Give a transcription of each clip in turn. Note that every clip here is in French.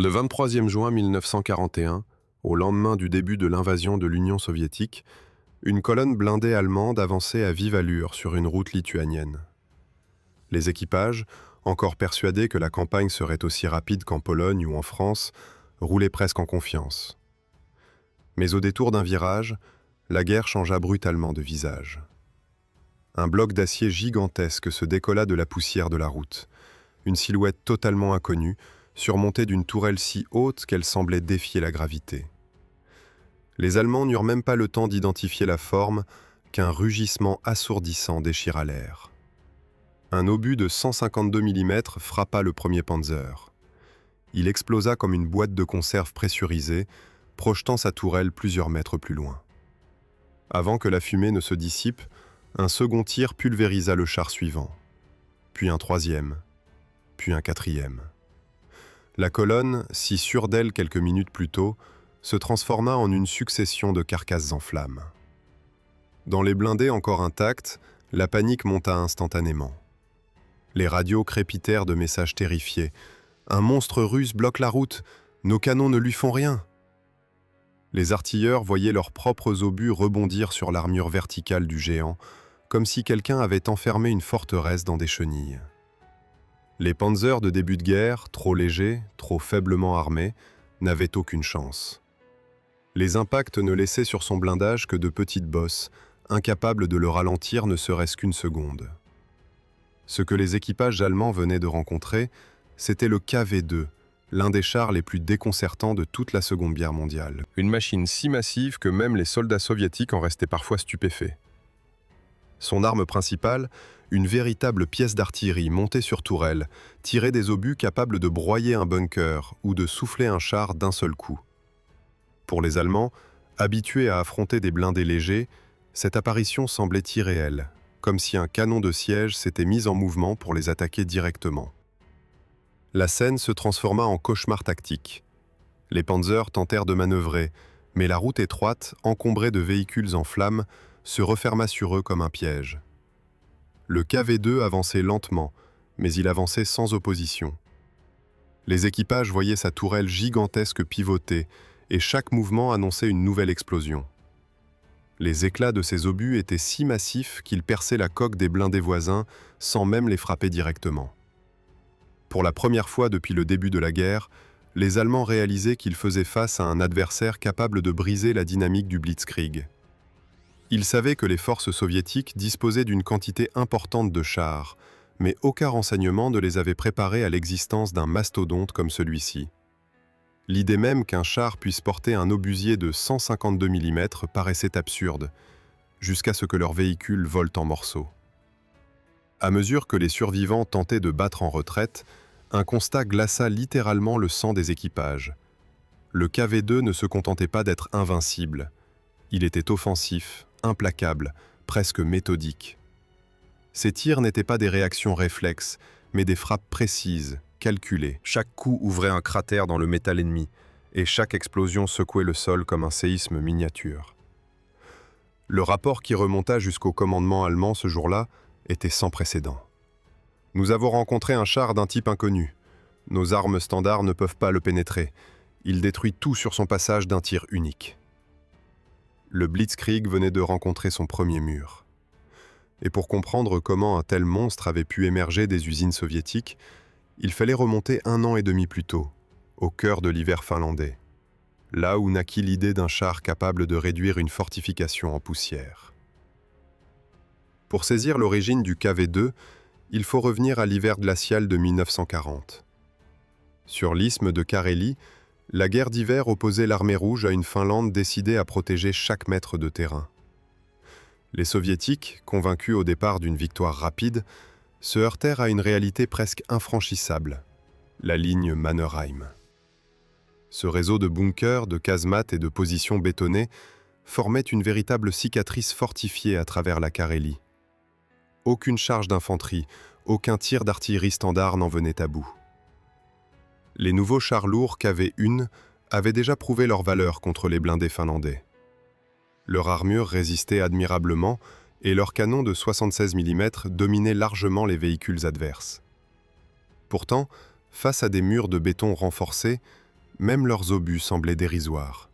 Le 23 juin 1941, au lendemain du début de l'invasion de l'Union soviétique, une colonne blindée allemande avançait à vive allure sur une route lituanienne. Les équipages, encore persuadés que la campagne serait aussi rapide qu'en Pologne ou en France, roulaient presque en confiance. Mais au détour d'un virage, la guerre changea brutalement de visage. Un bloc d'acier gigantesque se décolla de la poussière de la route, une silhouette totalement inconnue, surmontée d'une tourelle si haute qu'elle semblait défier la gravité. Les Allemands n'eurent même pas le temps d'identifier la forme qu'un rugissement assourdissant déchira l'air. Un obus de 152 mm frappa le premier Panzer. Il explosa comme une boîte de conserve pressurisée, projetant sa tourelle plusieurs mètres plus loin. Avant que la fumée ne se dissipe, un second tir pulvérisa le char suivant, puis un troisième, puis un quatrième. La colonne, si sûre d'elle quelques minutes plus tôt, se transforma en une succession de carcasses en flammes. Dans les blindés encore intacts, la panique monta instantanément. Les radios crépitèrent de messages terrifiés. « Un monstre russe bloque la route, nos canons ne lui font rien !» Les artilleurs voyaient leurs propres obus rebondir sur l'armure verticale du géant, comme si quelqu'un avait enfermé une forteresse dans des chenilles. Les panzers de début de guerre, trop légers, trop faiblement armés, n'avaient aucune chance. Les impacts ne laissaient sur son blindage que de petites bosses, incapables de le ralentir ne serait-ce qu'une seconde. Ce que les équipages allemands venaient de rencontrer, c'était le KV-2, l'un des chars les plus déconcertants de toute la Seconde Guerre mondiale. Une machine si massive que même les soldats soviétiques en restaient parfois stupéfaits. Son arme principale, une véritable pièce d'artillerie montée sur tourelle, tirait des obus capables de broyer un bunker ou de souffler un char d'un seul coup. Pour les Allemands, habitués à affronter des blindés légers, cette apparition semblait irréelle, comme si un canon de siège s'était mis en mouvement pour les attaquer directement. La scène se transforma en cauchemar tactique. Les panzers tentèrent de manœuvrer, mais la route étroite, encombrée de véhicules en flammes, se referma sur eux comme un piège. Le KV-2 avançait lentement, mais il avançait sans opposition. Les équipages voyaient sa tourelle gigantesque pivoter, et chaque mouvement annonçait une nouvelle explosion. Les éclats de ces obus étaient si massifs qu'ils perçaient la coque des blindés voisins sans même les frapper directement. Pour la première fois depuis le début de la guerre, les Allemands réalisaient qu'ils faisaient face à un adversaire capable de briser la dynamique du Blitzkrieg. Ils savaient que les forces soviétiques disposaient d'une quantité importante de chars, mais aucun renseignement ne les avait préparés à l'existence d'un mastodonte comme celui-ci. L'idée même qu'un char puisse porter un obusier de 152 mm paraissait absurde, jusqu'à ce que leur véhicule vole en morceaux. À mesure que les survivants tentaient de battre en retraite, un constat glaça littéralement le sang des équipages. Le KV-2 ne se contentait pas d'être invincible. Il était offensif, implacable, presque méthodique. Ces tirs n'étaient pas des réactions réflexes, mais des frappes précises, calculées. Chaque coup ouvrait un cratère dans le métal ennemi, et chaque explosion secouait le sol comme un séisme miniature. Le rapport qui remonta jusqu'au commandement allemand ce jour-là était sans précédent. « Nous avons rencontré un char d'un type inconnu. Nos armes standards ne peuvent pas le pénétrer. Il détruit tout sur son passage d'un tir unique. » Le Blitzkrieg venait de rencontrer son premier mur. Et pour comprendre comment un tel monstre avait pu émerger des usines soviétiques, il fallait remonter 1 an et demi plus tôt, au cœur de l'hiver finlandais, là où naquit l'idée d'un char capable de réduire une fortification en poussière. Pour saisir l'origine du KV-2, il faut revenir à l'hiver glacial de 1940. Sur l'isthme de Carélie, la guerre d'hiver opposait l'armée rouge à une Finlande décidée à protéger chaque mètre de terrain. Les Soviétiques, convaincus au départ d'une victoire rapide, se heurtèrent à une réalité presque infranchissable, la ligne Mannerheim. Ce réseau de bunkers, de casemates et de positions bétonnées formait une véritable cicatrice fortifiée à travers la Carélie. Aucune charge d'infanterie, aucun tir d'artillerie standard n'en venait à bout. Les nouveaux chars lourds KV-1 avaient déjà prouvé leur valeur contre les blindés finlandais. Leur armure résistait admirablement et leurs canons de 76 mm dominaient largement les véhicules adverses. Pourtant, face à des murs de béton renforcés, Même leurs obus semblaient dérisoires.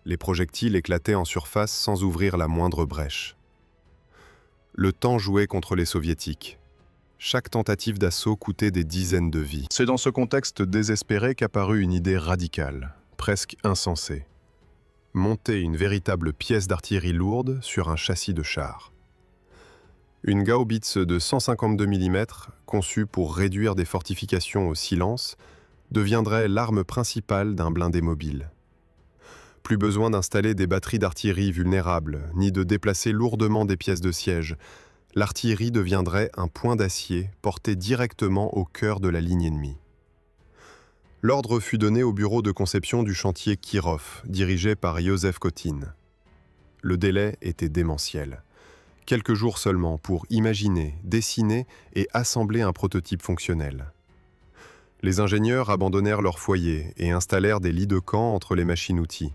Les projectiles éclataient en surface sans ouvrir la moindre brèche. Le temps jouait contre les Soviétiques. Chaque tentative d'assaut coûtait des dizaines de vies. C'est dans ce contexte désespéré qu'apparut une idée radicale, presque insensée. Monter une véritable pièce d'artillerie lourde sur un châssis de char. Une Gaubitz de 152 mm, conçue pour réduire des fortifications au silence, deviendrait l'arme principale d'un blindé mobile. Plus besoin d'installer des batteries d'artillerie vulnérables, ni de déplacer lourdement des pièces de siège. L'artillerie deviendrait un point d'acier porté directement au cœur de la ligne ennemie. L'ordre fut donné au bureau de conception du chantier Kirov, dirigé par Joseph Kotin. Le délai était démentiel. Quelques jours seulement pour imaginer, dessiner et assembler un prototype fonctionnel. Les ingénieurs abandonnèrent leur foyer et installèrent des lits de camp entre les machines-outils.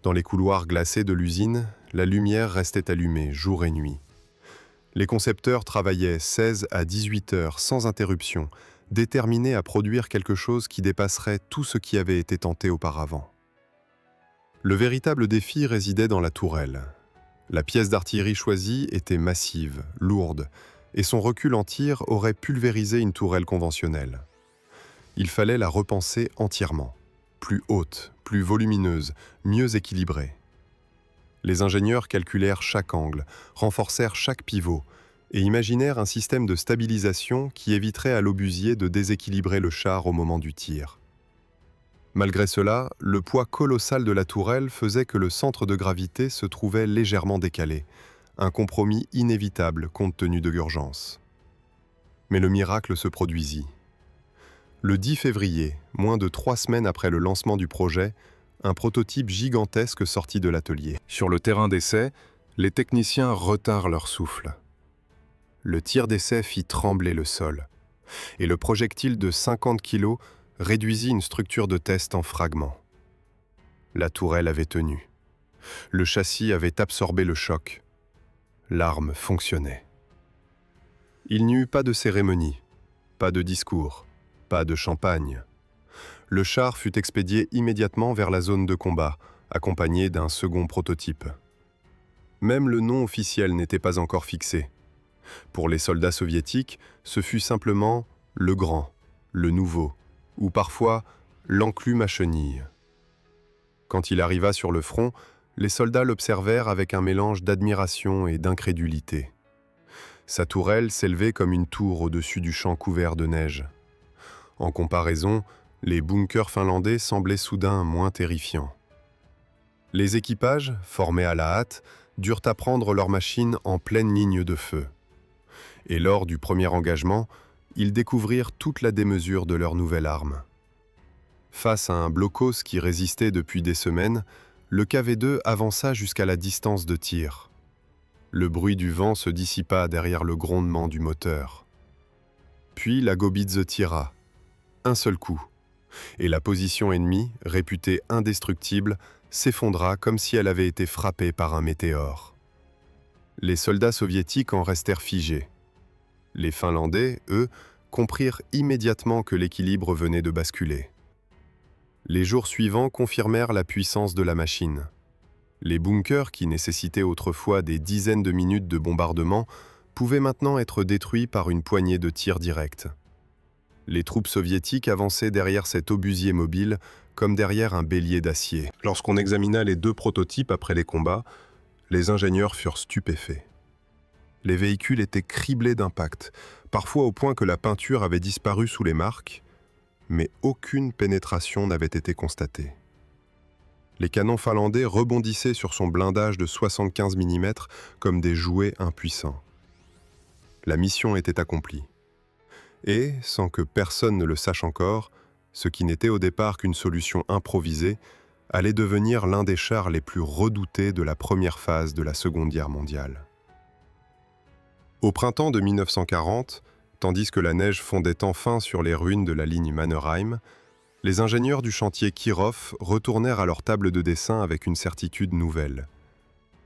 Dans les couloirs glacés de l'usine, la lumière restait allumée jour et nuit. Les concepteurs travaillaient 16 à 18 heures sans interruption, déterminés à produire quelque chose qui dépasserait tout ce qui avait été tenté auparavant. Le véritable défi résidait dans la tourelle. La pièce d'artillerie choisie était massive, lourde, et son recul en tir aurait pulvérisé une tourelle conventionnelle. Il fallait la repenser entièrement, plus haute, plus volumineuse, mieux équilibrée. Les ingénieurs calculèrent chaque angle, renforcèrent chaque pivot, et imaginèrent un système de stabilisation qui éviterait à l'obusier de déséquilibrer le char au moment du tir. Malgré cela, le poids colossal de la tourelle faisait que le centre de gravité se trouvait légèrement décalé, un compromis inévitable compte tenu de l'urgence. Mais le miracle se produisit. Le 10 février, moins de 3 semaines après le lancement du projet, un prototype gigantesque sortit de l'atelier. Sur le terrain d'essai, les techniciens retinrent leur souffle. Le tir d'essai fit trembler le sol, et le projectile de 50 kg réduisit une structure de test en fragments. La tourelle avait tenu. Le châssis avait absorbé le choc. L'arme fonctionnait. Il n'y eut pas de cérémonie, pas de discours, pas de champagne. Le char fut expédié immédiatement vers la zone de combat, accompagné d'un second prototype. Même le nom officiel n'était pas encore fixé. Pour les soldats soviétiques, ce fut simplement « le grand », « le nouveau », ou parfois « l'enclume à chenilles ». Quand il arriva sur le front, les soldats l'observèrent avec un mélange d'admiration et d'incrédulité. Sa tourelle s'élevait comme une tour au-dessus du champ couvert de neige. En comparaison, les bunkers finlandais semblaient soudain moins terrifiants. Les équipages, formés à la hâte, durent apprendre leurs machines en pleine ligne de feu. Et lors du premier engagement, ils découvrirent toute la démesure de leur nouvelle arme. Face à un blocos qui résistait depuis des semaines, le KV-2 avança jusqu'à la distance de tir. Le bruit du vent se dissipa derrière le grondement du moteur. Puis la Gaubitz tira. Un seul coup. Et la position ennemie, réputée indestructible, s'effondra comme si elle avait été frappée par un météore. Les soldats soviétiques en restèrent figés. Les Finlandais, eux, comprirent immédiatement que l'équilibre venait de basculer. Les jours suivants confirmèrent la puissance de la machine. Les bunkers, qui nécessitaient autrefois des dizaines de minutes de bombardement, pouvaient maintenant être détruits par une poignée de tirs directs. Les troupes soviétiques avançaient derrière cet obusier mobile comme derrière un bélier d'acier. Lorsqu'on examina les deux prototypes après les combats, les ingénieurs furent stupéfaits. Les véhicules étaient criblés d'impacts, parfois au point que la peinture avait disparu sous les marques, mais aucune pénétration n'avait été constatée. Les canons finlandais rebondissaient sur son blindage de 75 mm comme des jouets impuissants. La mission était accomplie. Et, sans que personne ne le sache encore, ce qui n'était au départ qu'une solution improvisée, allait devenir l'un des chars les plus redoutés de la première phase de la Seconde Guerre mondiale. Au printemps de 1940, tandis que la neige fondait enfin sur les ruines de la ligne Mannerheim, les ingénieurs du chantier Kirov retournèrent à leur table de dessin avec une certitude nouvelle.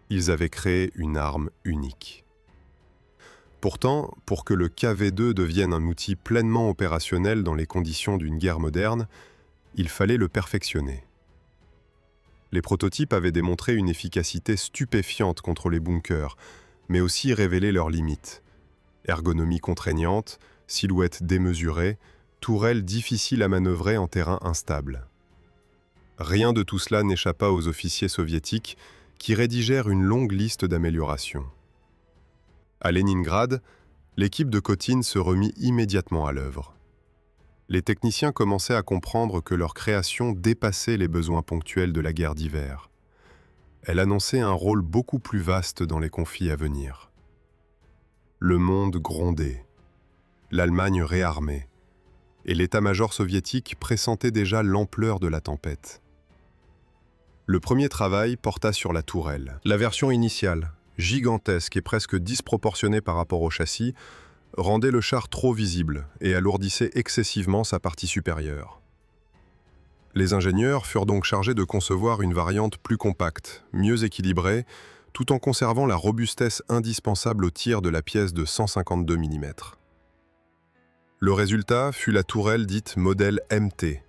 Ils avaient créé une arme unique. Pourtant, pour que le KV-2 devienne un outil pleinement opérationnel dans les conditions d'une guerre moderne, Il fallait le perfectionner. Les prototypes avaient démontré une efficacité stupéfiante contre les bunkers, mais aussi révélé leurs limites. Ergonomie contraignante, silhouette démesurée, tourelles difficiles à manœuvrer en terrain instable. Rien de tout cela n'échappa aux officiers soviétiques qui rédigèrent une longue liste d'améliorations. À Leningrad, l'équipe de Kotin se remit immédiatement à l'œuvre. Les techniciens commençaient à comprendre que leur création dépassait les besoins ponctuels de la guerre d'hiver. Elle annonçait un rôle beaucoup plus vaste dans les conflits à venir. Le monde grondait, l'Allemagne réarmée, et l'état-major soviétique pressentait déjà l'ampleur de la tempête. Le premier travail porta sur la tourelle. La version initiale, gigantesque et presque disproportionnée par rapport au châssis, rendait le char trop visible et alourdissait excessivement sa partie supérieure. Les ingénieurs furent donc chargés de concevoir une variante plus compacte, mieux équilibrée, tout en conservant la robustesse indispensable au tir de la pièce de 152 mm. Le résultat fut la tourelle dite modèle MT,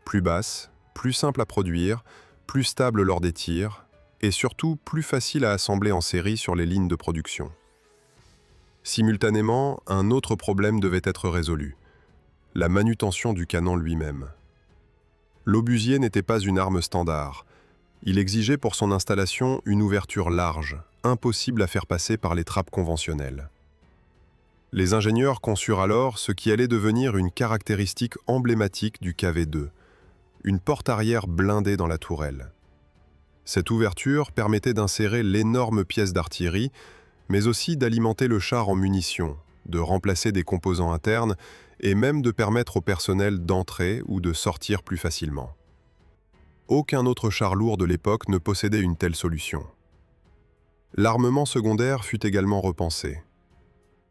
plus basse, plus simple à produire, plus stable lors des tirs, et surtout plus facile à assembler en série sur les lignes de production. Simultanément, un autre problème devait être résolu, la manutention du canon lui-même. L'obusier n'était pas une arme standard. Il exigeait pour son installation une ouverture large, impossible à faire passer par les trappes conventionnelles. Les ingénieurs conçurent alors ce qui allait devenir une caractéristique emblématique du KV-2, une porte arrière blindée dans la tourelle. Cette ouverture permettait d'insérer l'énorme pièce d'artillerie, mais aussi d'alimenter le char en munitions, de remplacer des composants internes et même de permettre au personnel d'entrer ou de sortir plus facilement. Aucun autre char lourd de l'époque ne possédait une telle solution. L'armement secondaire fut également repensé.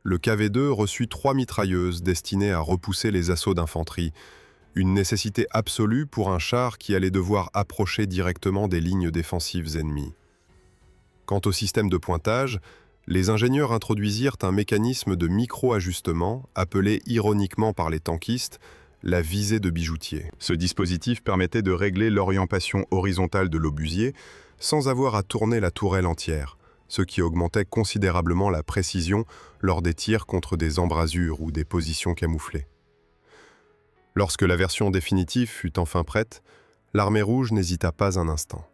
Le KV-2 reçut 3 mitrailleuses destinées à repousser les assauts d'infanterie, une nécessité absolue pour un char qui allait devoir approcher directement des lignes défensives ennemies. Quant au système de pointage, les ingénieurs introduisirent un mécanisme de micro-ajustement, appelé ironiquement par les tankistes la visée de bijoutier. Ce dispositif permettait de régler l'orientation horizontale de l'obusier sans avoir à tourner la tourelle entière, ce qui augmentait considérablement la précision lors des tirs contre des embrasures ou des positions camouflées. Lorsque la version définitive fut enfin prête, l'armée rouge n'hésita pas un instant.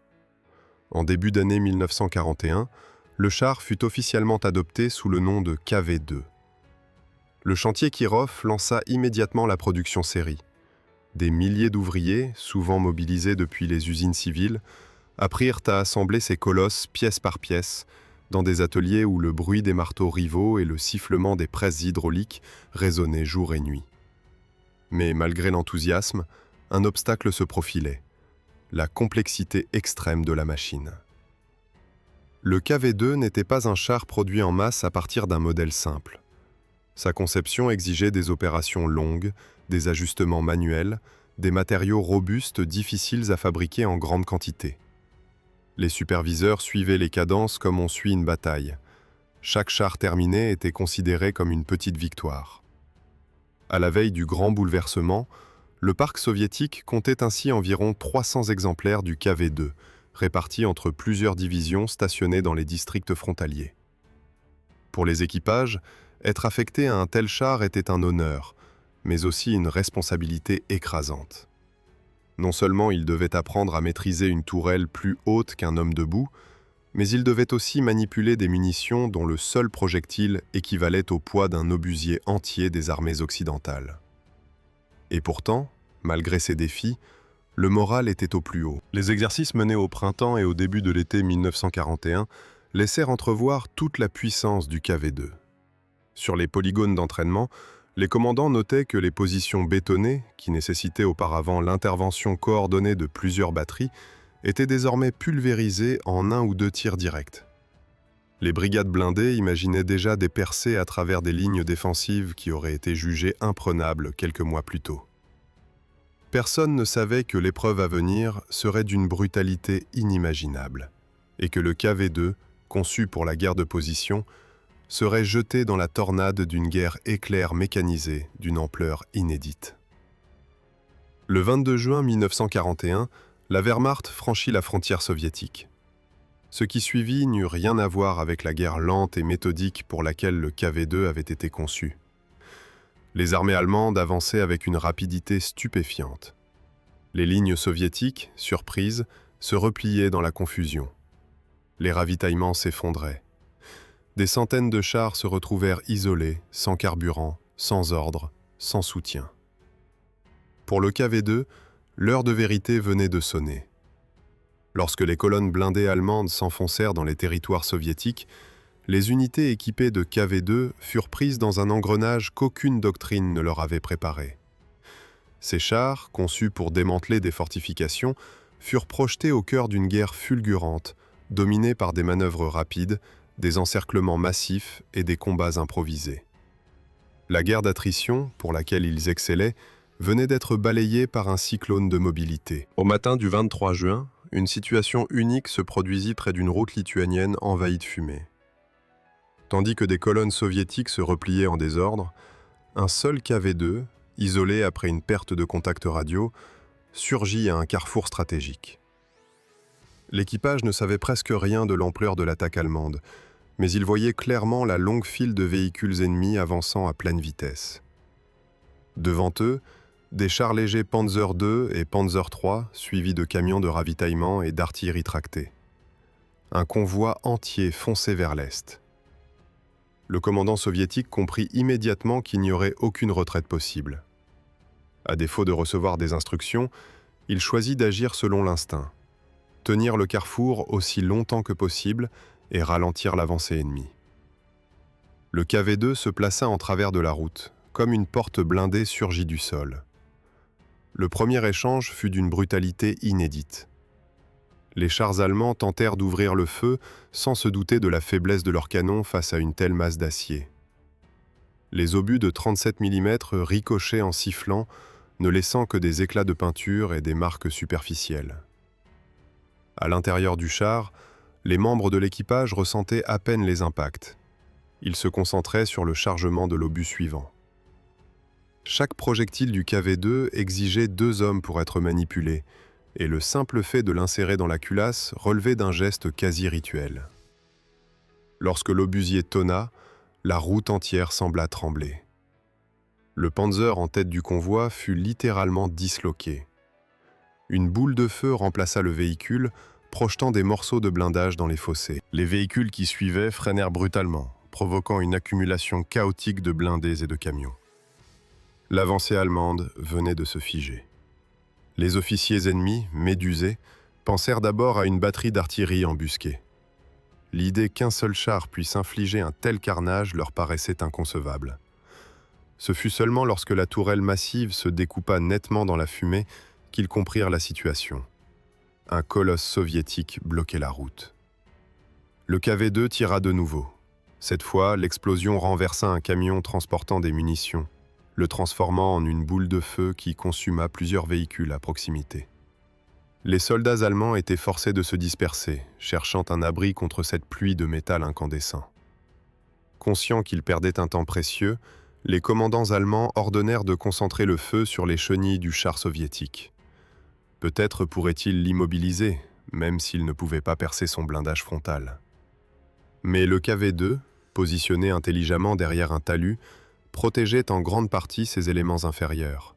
En début d'année 1941, le char fut officiellement adopté sous le nom de KV-2. Le chantier Kirov lança immédiatement la production série. Des milliers d'ouvriers, souvent mobilisés depuis les usines civiles, apprirent à assembler ces colosses pièce par pièce, dans des ateliers où le bruit des marteaux rivaux et le sifflement des presses hydrauliques résonnaient jour et nuit. Mais malgré l'enthousiasme, un obstacle se profilait, la complexité extrême de la machine. Le KV-2 n'était pas un char produit en masse à partir d'un modèle simple. Sa conception exigeait des opérations longues, des ajustements manuels, des matériaux robustes difficiles à fabriquer en grande quantité. Les superviseurs suivaient les cadences comme on suit une bataille. Chaque char terminé était considéré comme une petite victoire. À la veille du grand bouleversement, le parc soviétique comptait ainsi environ 300 exemplaires du KV-2, répartis entre plusieurs divisions stationnées dans les districts frontaliers. Pour les équipages, être affecté à un tel char était un honneur, mais aussi une responsabilité écrasante. Non seulement ils devaient apprendre à maîtriser une tourelle plus haute qu'un homme debout, mais ils devaient aussi manipuler des munitions dont le seul projectile équivalait au poids d'un obusier entier des armées occidentales. Et pourtant, malgré ces défis, le moral était au plus haut. Les exercices menés au printemps et au début de l'été 1941 laissèrent entrevoir toute la puissance du KV-2. Sur les polygones d'entraînement, les commandants notaient que les positions bétonnées, qui nécessitaient auparavant l'intervention coordonnée de plusieurs batteries, étaient désormais pulvérisées en 1 ou 2 tirs directs. Les brigades blindées imaginaient déjà des percées à travers des lignes défensives qui auraient été jugées imprenables quelques mois plus tôt. Personne ne savait que l'épreuve à venir serait d'une brutalité inimaginable, et que le KV-2, conçu pour la guerre de position, serait jeté dans la tornade d'une guerre éclair mécanisée d'une ampleur inédite. Le 22 juin 1941, la Wehrmacht franchit la frontière soviétique. Ce qui suivit n'eut rien à voir avec la guerre lente et méthodique pour laquelle le KV-2 avait été conçu. Les armées allemandes avançaient avec une rapidité stupéfiante. Les lignes soviétiques, surprises, se repliaient dans la confusion. Les ravitaillements s'effondraient. Des centaines de chars se retrouvèrent isolés, sans carburant, sans ordre, sans soutien. Pour le KV-2, l'heure de vérité venait de sonner. Lorsque les colonnes blindées allemandes s'enfoncèrent dans les territoires soviétiques, les unités équipées de KV-2 furent prises dans un engrenage qu'aucune doctrine ne leur avait préparé. Ces chars, conçus pour démanteler des fortifications, furent projetés au cœur d'une guerre fulgurante, dominée par des manœuvres rapides, des encerclements massifs et des combats improvisés. La guerre d'attrition, pour laquelle ils excellaient, venait d'être balayée par un cyclone de mobilité. Au matin du 23 juin, une situation unique se produisit près d'une route lituanienne envahie de fumée. Tandis que des colonnes soviétiques se repliaient en désordre, un seul KV-2, isolé après une perte de contact radio, surgit à un carrefour stratégique. L'équipage ne savait presque rien de l'ampleur de l'attaque allemande, mais il voyait clairement la longue file de véhicules ennemis avançant à pleine vitesse. Devant eux, des chars légers Panzer II et Panzer III, suivis de camions de ravitaillement et d'artillerie tractée. Un convoi entier fonçait vers l'est. Le commandant soviétique comprit immédiatement qu'il n'y aurait aucune retraite possible. À défaut de recevoir des instructions, il choisit d'agir selon l'instinct. Tenir le carrefour aussi longtemps que possible et ralentir l'avancée ennemie. Le KV-2 se plaça en travers de la route, comme une porte blindée surgie du sol. Le premier échange fut d'une brutalité inédite. Les chars allemands tentèrent d'ouvrir le feu sans se douter de la faiblesse de leurs canons face à une telle masse d'acier. Les obus de 37 mm ricochaient en sifflant, ne laissant que des éclats de peinture et des marques superficielles. À l'intérieur du char, les membres de l'équipage ressentaient à peine les impacts. Ils se concentraient sur le chargement de l'obus suivant. Chaque projectile du KV-2 exigeait 2 hommes pour être manipulé, et le simple fait de l'insérer dans la culasse relevait d'un geste quasi rituel. Lorsque l'obusier tonna, la route entière sembla trembler. Le Panzer en tête du convoi fut littéralement disloqué. Une boule de feu remplaça le véhicule, projetant des morceaux de blindage dans les fossés. Les véhicules qui suivaient freinèrent brutalement, provoquant une accumulation chaotique de blindés et de camions. L'avancée allemande venait de se figer. Les officiers ennemis, médusés, pensèrent d'abord à une batterie d'artillerie embusquée. L'idée qu'un seul char puisse infliger un tel carnage leur paraissait inconcevable. Ce fut seulement lorsque la tourelle massive se découpa nettement dans la fumée qu'ils comprirent la situation. Un colosse soviétique bloquait la route. Le KV-2 tira de nouveau. Cette fois, l'explosion renversa un camion transportant des munitions, le transformant en une boule de feu qui consuma plusieurs véhicules à proximité. Les soldats allemands étaient forcés de se disperser, cherchant un abri contre cette pluie de métal incandescent. Conscients qu'ils perdaient un temps précieux, les commandants allemands ordonnèrent de concentrer le feu sur les chenilles du char soviétique. Peut-être pourraient-ils l'immobiliser, même s'ils ne pouvaient pas percer son blindage frontal. Mais le KV-2, positionné intelligemment derrière un talus, protégeait en grande partie ses éléments inférieurs.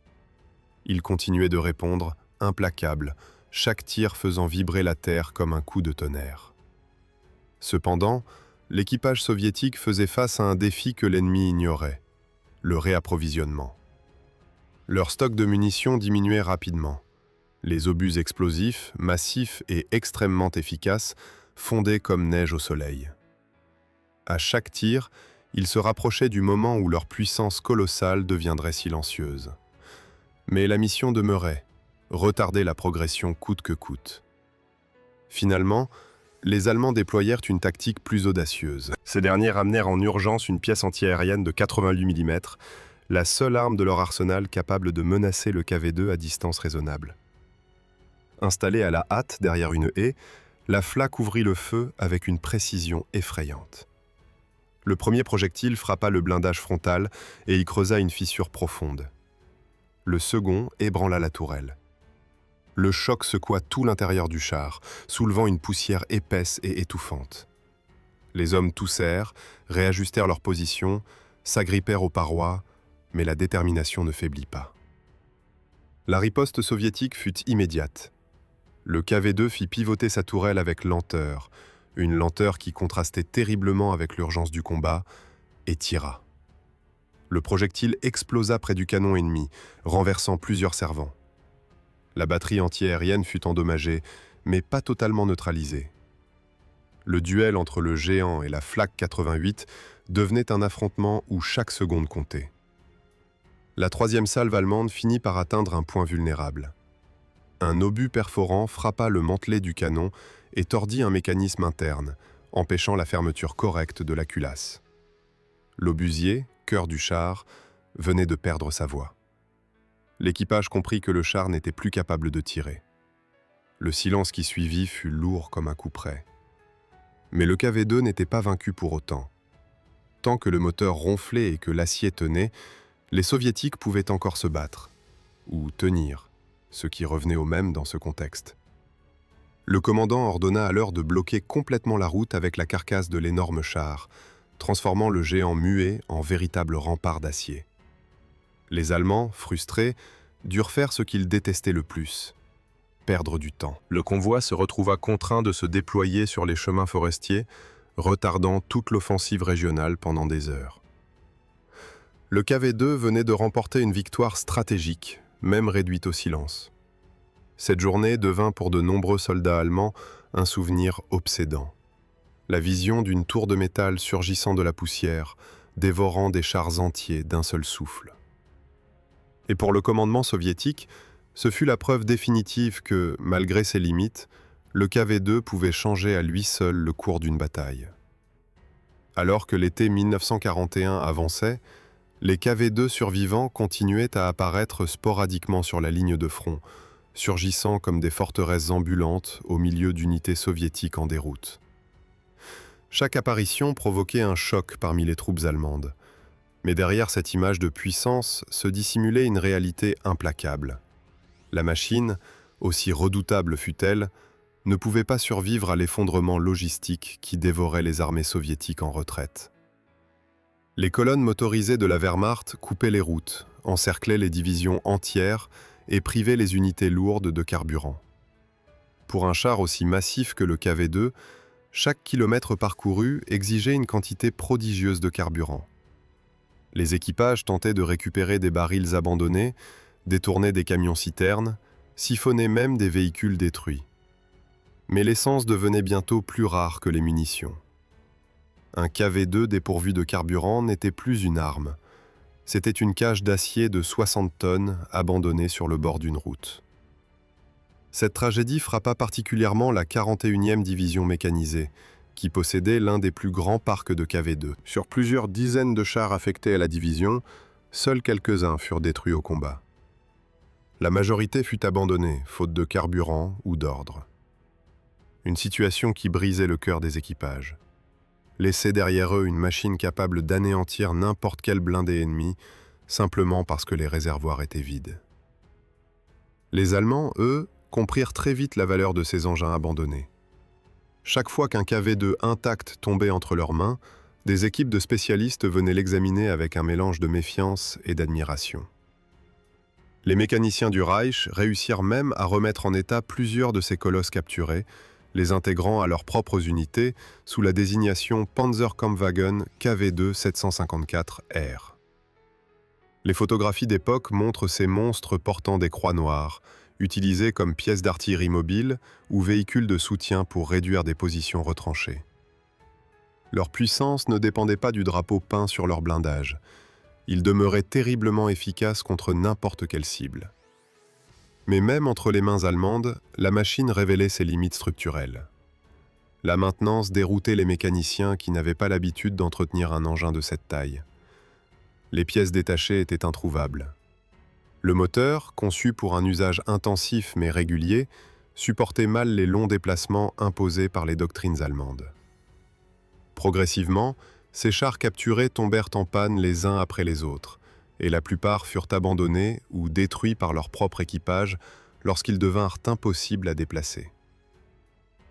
Il continuait de répondre, implacable, chaque tir faisant vibrer la terre comme un coup de tonnerre. Cependant, l'équipage soviétique faisait face à un défi que l'ennemi ignorait, le réapprovisionnement. Leur stock de munitions diminuait rapidement. Les obus explosifs, massifs et extrêmement efficaces, fondaient comme neige au soleil. À chaque tir, ils se rapprochaient du moment où leur puissance colossale deviendrait silencieuse. Mais la mission demeurait, retarder la progression coûte que coûte. Finalement, les Allemands déployèrent une tactique plus audacieuse. Ces derniers ramenèrent en urgence une pièce antiaérienne de 88 mm, la seule arme de leur arsenal capable de menacer le KV-2 à distance raisonnable. Installée à la hâte derrière une haie, la flaque ouvrit le feu avec une précision effrayante. Le premier projectile frappa le blindage frontal et y creusa une fissure profonde. Le second ébranla la tourelle. Le choc secoua tout l'intérieur du char, soulevant une poussière épaisse et étouffante. Les hommes toussèrent, réajustèrent leur position, s'agrippèrent aux parois, mais la détermination ne faiblit pas. La riposte soviétique fut immédiate. Le KV-2 fit pivoter sa tourelle avec lenteur, une lenteur qui contrastait terriblement avec l'urgence du combat, et tira. Le projectile explosa près du canon ennemi, renversant plusieurs servants. La batterie anti-aérienne fut endommagée, mais pas totalement neutralisée. Le duel entre le géant et la Flak 88 devenait un affrontement où chaque seconde comptait. La troisième salve allemande finit par atteindre un point vulnérable. Un obus perforant frappa le mantelet du canon et tordit un mécanisme interne, empêchant la fermeture correcte de la culasse. L'obusier, cœur du char, venait de perdre sa voix. L'équipage comprit que le char n'était plus capable de tirer. Le silence qui suivit fut lourd comme un coup près. Mais le KV-2 n'était pas vaincu pour autant. Tant que le moteur ronflait et que l'acier tenait, les Soviétiques pouvaient encore se battre, ou tenir, ce qui revenait au même dans ce contexte. Le commandant ordonna alors de bloquer complètement la route avec la carcasse de l'énorme char, transformant le géant muet en véritable rempart d'acier. Les Allemands, frustrés, durent faire ce qu'ils détestaient le plus, perdre du temps. Le convoi se retrouva contraint de se déployer sur les chemins forestiers, retardant toute l'offensive régionale pendant des heures. Le KV-2 venait de remporter une victoire stratégique, même réduite au silence. Cette journée devint pour de nombreux soldats allemands un souvenir obsédant. La vision d'une tour de métal surgissant de la poussière, dévorant des chars entiers d'un seul souffle. Et pour le commandement soviétique, ce fut la preuve définitive que, malgré ses limites, le KV-2 pouvait changer à lui seul le cours d'une bataille. Alors que l'été 1941 avançait, les KV-2 survivants continuaient à apparaître sporadiquement sur la ligne de front, surgissant comme des forteresses ambulantes au milieu d'unités soviétiques en déroute. Chaque apparition provoquait un choc parmi les troupes allemandes. Mais derrière cette image de puissance se dissimulait une réalité implacable. La machine, aussi redoutable fût-elle, ne pouvait pas survivre à l'effondrement logistique qui dévorait les armées soviétiques en retraite. Les colonnes motorisées de la Wehrmacht coupaient les routes, encerclaient les divisions entières et privaient les unités lourdes de carburant. Pour un char aussi massif que le KV-2, chaque kilomètre parcouru exigeait une quantité prodigieuse de carburant. Les équipages tentaient de récupérer des barils abandonnés, détournaient des camions-citernes, siphonnaient même des véhicules détruits. Mais l'essence devenait bientôt plus rare que les munitions. Un KV-2 dépourvu de carburant n'était plus une arme. C'était une cage d'acier de 60 tonnes abandonnée sur le bord d'une route. Cette tragédie frappa particulièrement la 41e division mécanisée, qui possédait l'un des plus grands parcs de KV-2. Sur plusieurs dizaines de chars affectés à la division, seuls quelques-uns furent détruits au combat. La majorité fut abandonnée, faute de carburant ou d'ordre. Une situation qui brisait le cœur des équipages. Laisser derrière eux une machine capable d'anéantir n'importe quel blindé ennemi, simplement parce que les réservoirs étaient vides. Les Allemands, eux, comprirent très vite la valeur de ces engins abandonnés. Chaque fois qu'un KV-2 intact tombait entre leurs mains, des équipes de spécialistes venaient l'examiner avec un mélange de méfiance et d'admiration. Les mécaniciens du Reich réussirent même à remettre en état plusieurs de ces colosses capturés, les intégrant à leurs propres unités sous la désignation Panzerkampfwagen KV-2 754R. Les photographies d'époque montrent ces monstres portant des croix noires, utilisés comme pièces d'artillerie mobile ou véhicules de soutien pour réduire des positions retranchées. Leur puissance ne dépendait pas du drapeau peint sur leur blindage. Ils demeuraient terriblement efficaces contre n'importe quelle cible. Mais même entre les mains allemandes, la machine révélait ses limites structurelles. La maintenance déroutait les mécaniciens qui n'avaient pas l'habitude d'entretenir un engin de cette taille. Les pièces détachées étaient introuvables. Le moteur, conçu pour un usage intensif mais régulier, supportait mal les longs déplacements imposés par les doctrines allemandes. Progressivement, ces chars capturés tombèrent en panne les uns après les autres, et la plupart furent abandonnés ou détruits par leur propre équipage lorsqu'ils devinrent impossibles à déplacer.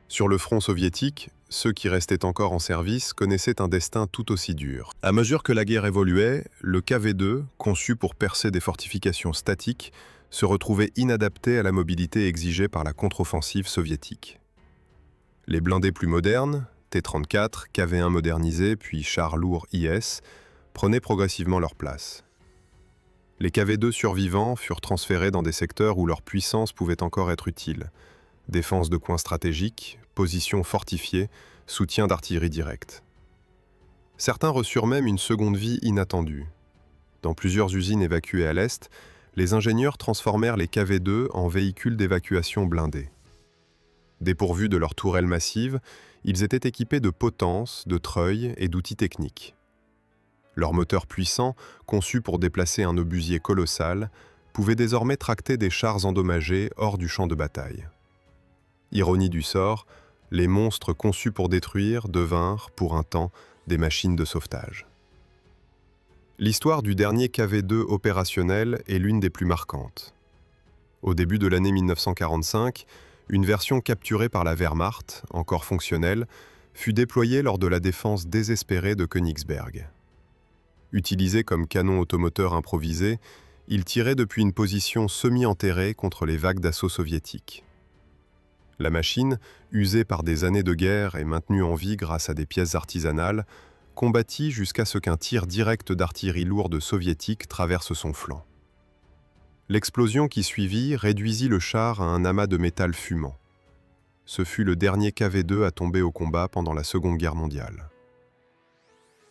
Sur le front soviétique, ceux qui restaient encore en service connaissaient un destin tout aussi dur. À mesure que la guerre évoluait, le KV-2, conçu pour percer des fortifications statiques, se retrouvait inadapté à la mobilité exigée par la contre-offensive soviétique. Les blindés plus modernes, T-34, KV-1 modernisés, puis chars lourds IS, prenaient progressivement leur place. Les KV-2 survivants furent transférés dans des secteurs où leur puissance pouvait encore être utile. Défense de coins stratégiques, positions fortifiées, soutien d'artillerie directe. Certains reçurent même une seconde vie inattendue. Dans plusieurs usines évacuées à l'Est, les ingénieurs transformèrent les KV-2 en véhicules d'évacuation blindés. Dépourvus de leurs tourelles massives, ils étaient équipés de potences, de treuils et d'outils techniques. Leurs moteurs puissants, conçus pour déplacer un obusier colossal, pouvaient désormais tracter des chars endommagés hors du champ de bataille. Ironie du sort, les monstres conçus pour détruire devinrent, pour un temps, des machines de sauvetage. L'histoire du dernier KV-2 opérationnel est l'une des plus marquantes. Au début de l'année 1945, une version capturée par la Wehrmacht, encore fonctionnelle, fut déployée lors de la défense désespérée de Königsberg. Utilisé comme canon automoteur improvisé, il tirait depuis une position semi-enterrée contre les vagues d'assaut soviétiques. La machine, usée par des années de guerre et maintenue en vie grâce à des pièces artisanales, combattit jusqu'à ce qu'un tir direct d'artillerie lourde soviétique traverse son flanc. L'explosion qui suivit réduisit le char à un amas de métal fumant. Ce fut le dernier KV-2 à tomber au combat pendant la Seconde Guerre mondiale.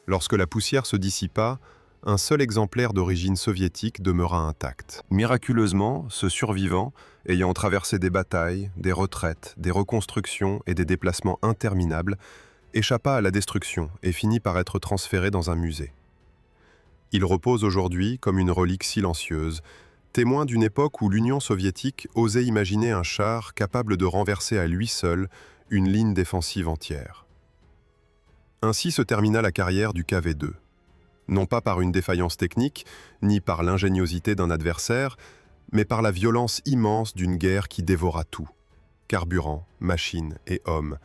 Lorsque la poussière se dissipa, un seul exemplaire d'origine soviétique demeura intact. Miraculeusement, ce survivant, ayant traversé des batailles, des retraites, des reconstructions et des déplacements interminables, échappa à la destruction et finit par être transféré dans un musée. Il repose aujourd'hui comme une relique silencieuse, témoin d'une époque où l'Union soviétique osait imaginer un char capable de renverser à lui seul une ligne défensive entière. Ainsi se termina la carrière du KV-2. Non pas par une défaillance technique, ni par l'ingéniosité d'un adversaire, mais par la violence immense d'une guerre qui dévora tout, carburant, machines et hommes,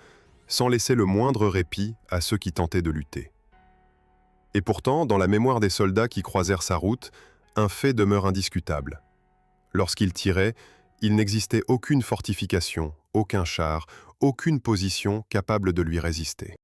sans laisser le moindre répit à ceux qui tentaient de lutter. Et pourtant, dans la mémoire des soldats qui croisèrent sa route, un fait demeure indiscutable. Lorsqu'il tirait, il n'existait aucune fortification, aucun char, aucune position capable de lui résister.